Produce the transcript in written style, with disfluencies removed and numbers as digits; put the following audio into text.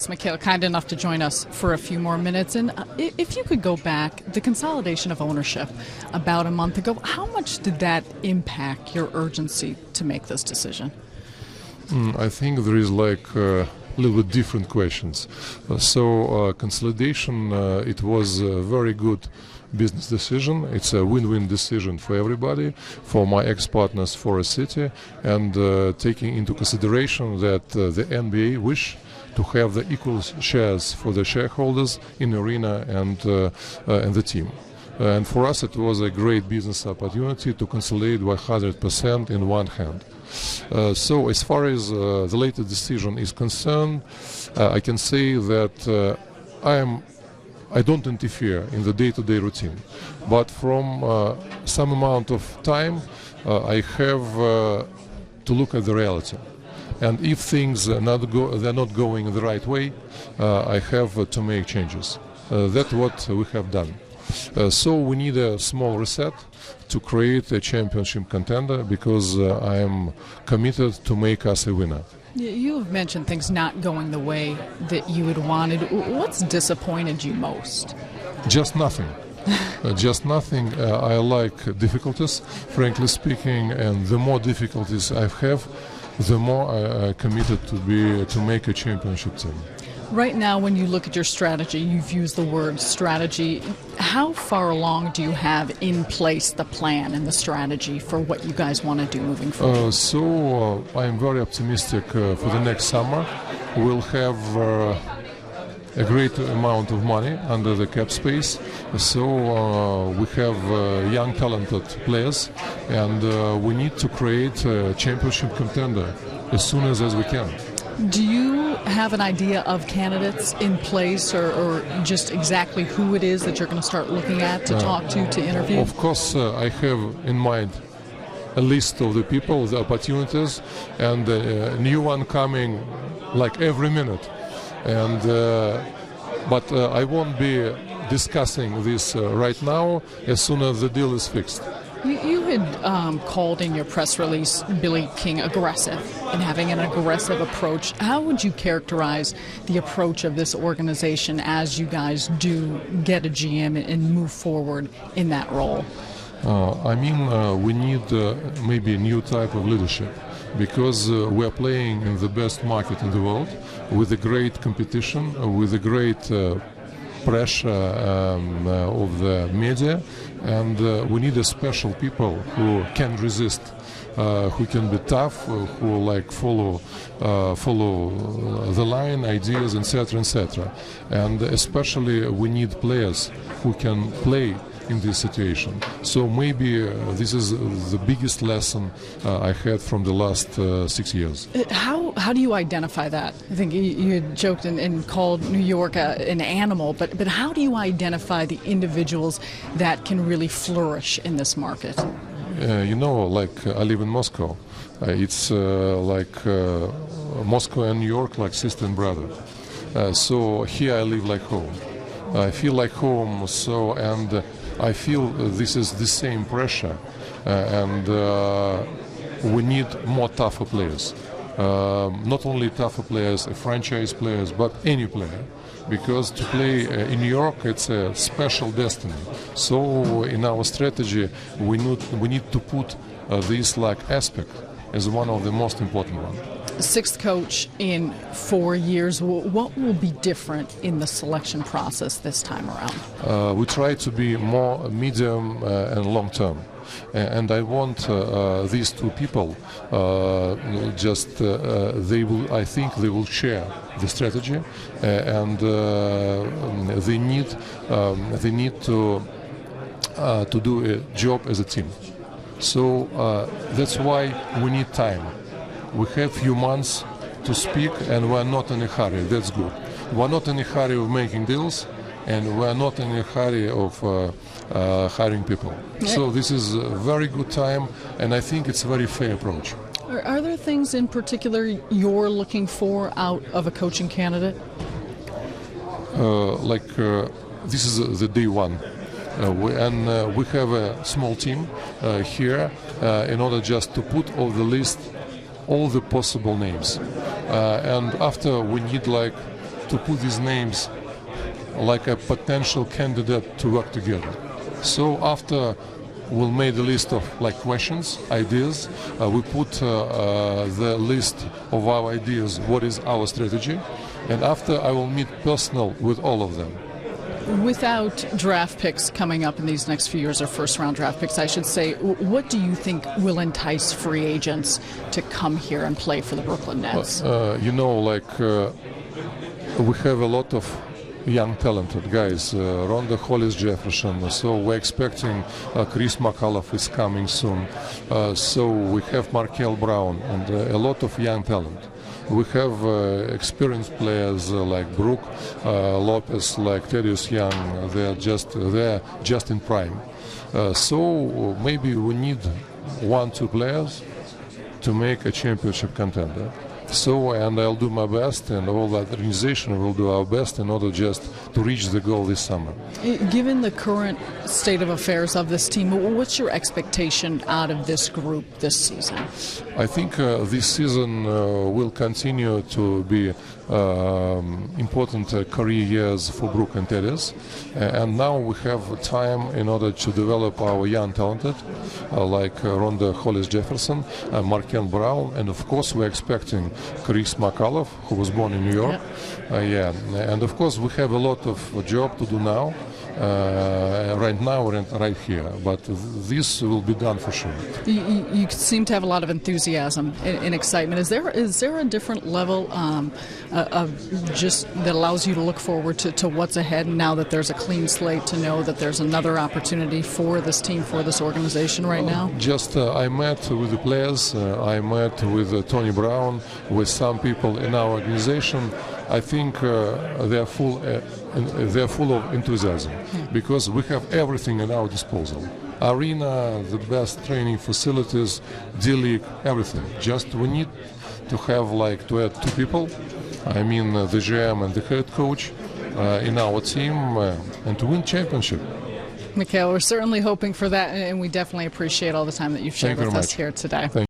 Mikhail, kind enough to join us for a few more minutes. And if you could go back, the consolidation of ownership about a month ago, how much did that impact your urgency to make this decision? I think there is a little bit different questions. Consolidation, it was a very good business decision. It's a win-win decision for everybody, for my ex-partners, for a city, and taking into consideration that the NBA wish to have the equal shares for the shareholders in Arena and the team. And for us, it was a great business opportunity to consolidate 100% in one hand. So as far as the latest decision is concerned, I can say that I don't interfere in the day-to-day routine, but from some amount of time I have to look at the reality. And if things they're not going in the right way, I have to make changes. That's what we have done. So we need a small reset to create a championship contender, because I am committed to make us a winner. You have mentioned things not going the way that you had wanted. What's disappointed you most? Just nothing. Just nothing. I like difficulties, frankly speaking, and the more difficulties I have, the more I'm committed to make a championship team. Right now, when you look at your strategy, you've used the word strategy. How far along do you have in place the plan and the strategy for what you guys want to do moving forward? I'm very optimistic for the next summer. We'll have a great amount of money under the cap space. So we have young, talented players, and we need to create a championship contender as soon as we can. Do you have an idea of candidates in place, or just exactly who it is that you're going to start looking at to talk to interview? Of course, I have in mind a list of the people, the opportunities, and a new one coming every minute. And but I won't be discussing this right now. As soon as the deal is fixed. You had called in your press release Billy King aggressive and having an aggressive approach. How would you characterize the approach of this organization as you guys do get a GM and move forward in that role? We need maybe a new type of leadership, because we're playing in the best market in the world with a great competition, with a great pressure of the media, and we need a special people who can resist, who can be tough, who follow the line, ideas, etc., etc. And especially we need players who can play in this situation. So maybe this is the biggest lesson I had from the last 6 years. How do you identify that? I think you had joked and called New York an animal, but how do you identify the individuals that can really flourish in this market? I live in Moscow. It's Moscow and New York like sister and brother. So here I live like home. I feel like home, and I feel this is the same pressure, and we need more tougher players. Not only tougher players, franchise players, but any player. Because to play in New York, it's a special destiny. So in our strategy, we need to put this aspect as one of the most important ones. Sixth coach in 4 years. What will be different in the selection process this time around? We try to be more medium and long term. And I want these two people I think they will share the strategy, and they need to do a job as a team. So that's why we need time. We have few months to speak, and we're not in a hurry. That's good. We're not in a hurry of making deals, and we're not in a hurry of hiring people. So this is a very good time, and I think it's a very fair approach. Are there things in particular you're looking for out of a coaching candidate? This is the day one. We have a small team here in order just to put on the list all the possible names. And after we need to put these names like a potential candidate to work together. So after we'll make a list of like questions, ideas, we put the list of our ideas, what is our strategy, and after I will meet personal with all of them. Without draft picks coming up in these next few years, or first-round draft picks, I should say, what do you think will entice free agents to come here and play for the Brooklyn Nets? We have a lot of young talented guys, Ronda Hollis Jefferson, so we're expecting Chris McAuliffe is coming soon, so we have Mikhail Brown and a lot of young talent. We have experienced players like Brook Lopez, like Thaddeus Young. They're just in prime. So maybe we need 1-2 players to make a championship contender. So, and I'll do my best, and all that organization will do our best in order just to reach the goal this summer. Given the current state of affairs of this team, what's your expectation out of this group this season? I think this season will continue to be important career years for Brook and Thaddeus, and now we have time in order to develop our young talented like Ronda Hollis Jefferson, Markel Brown, and of course we're expecting Chris McAuliffe, who was born in New York. And of course we have a lot of job to do now, right now and right here, but this will be done for sure. You seem to have a lot of enthusiasm and excitement. Is there a different level of just that allows you to look forward to what's ahead now that there's a clean slate, to know that there's another opportunity for this team, for this organization right now? I met with the players, I met with Tony Brown, with some people in our organization. I think they're full of enthusiasm because we have everything at our disposal. Arena, the best training facilities, D-League, everything. Just we need to have to add 2 people, I mean the GM and the head coach in our team, and to win championship. Mikhail, we're certainly hoping for that, and we definitely appreciate all the time that you've shared with us here today.